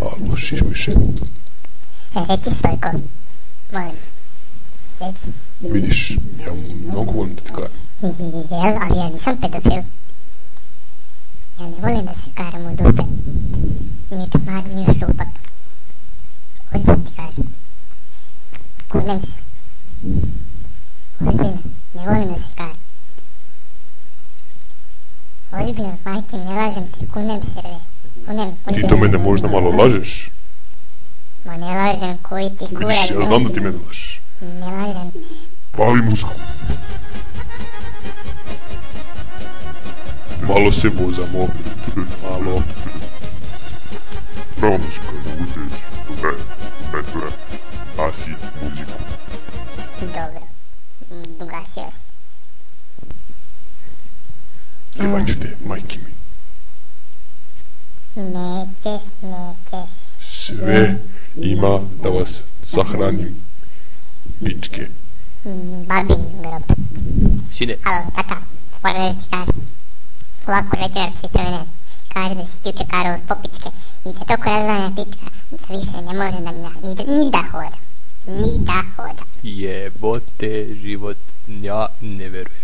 Alo, šišmiše. Reci, Stojko. Molim. Reci. Vidiš, ja mnogo volim da ti kažem. Jel, ali ja nisam pedofil. Ja ne volim da se karam u dupe. Nije čmar, nije šupak. Ozbiljno ti kažem. Kunem se. Ozbiljno, ne volim da se karam. Ozbiljno, majke mi, ne lažem ti, kunem se, re. Kunem, Ti to mene možda malo lažeš? Ma ne lažem, koji ti kurac. Vidiš, ja znam da ti mene lažeš. Ne lažem. Pali muziku. Malo se vozamo. Malo. Bravo muzika, mogu teći. Dobre. Gasi muziku. Dobro. Ugasio se. Jebaću te, majke mi. Nećeš. Sve ima da vas sahranim. Pičke. Babin grob. Sine, Alo, tata, moram nešto ti kažem. Ovako rekreaš ti mene. Kaže da si ti učekaro po pičke. I da toliko razvanja pička, da više ne može ni da hoda. Ni da hoda. jebote život, ja ne verujem.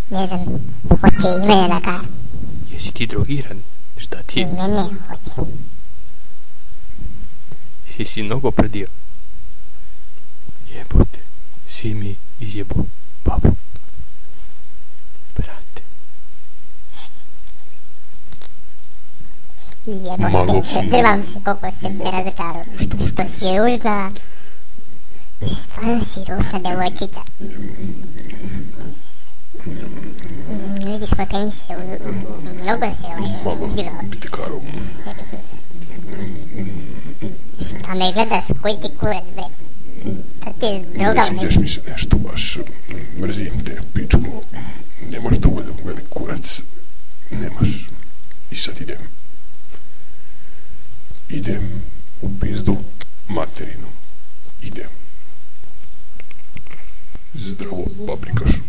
Ne znam, hoće i mene da kara. Jesi ti drogiran? Šta ti I je? mene hoće. Si mnogo predio? Jebote, si mi izjebo babu. Brate. Malo. Jebote, trebam se koliko sam se razočarao. Što si je ružna. Stvarno si ružna devojčica. Vidiš moj penis je mnogo se izdigao. Pitekarom. Šta me gledaš, koji ti kurac bre? Šta ti je droga u Sviđaš mi se nešto baš. Mrzim te, pičku. Nemaš dovoljno velik kurac. Nemaš. I sad idem. Idem u pizdu materinu. Idem. Zdravo, paprikaš.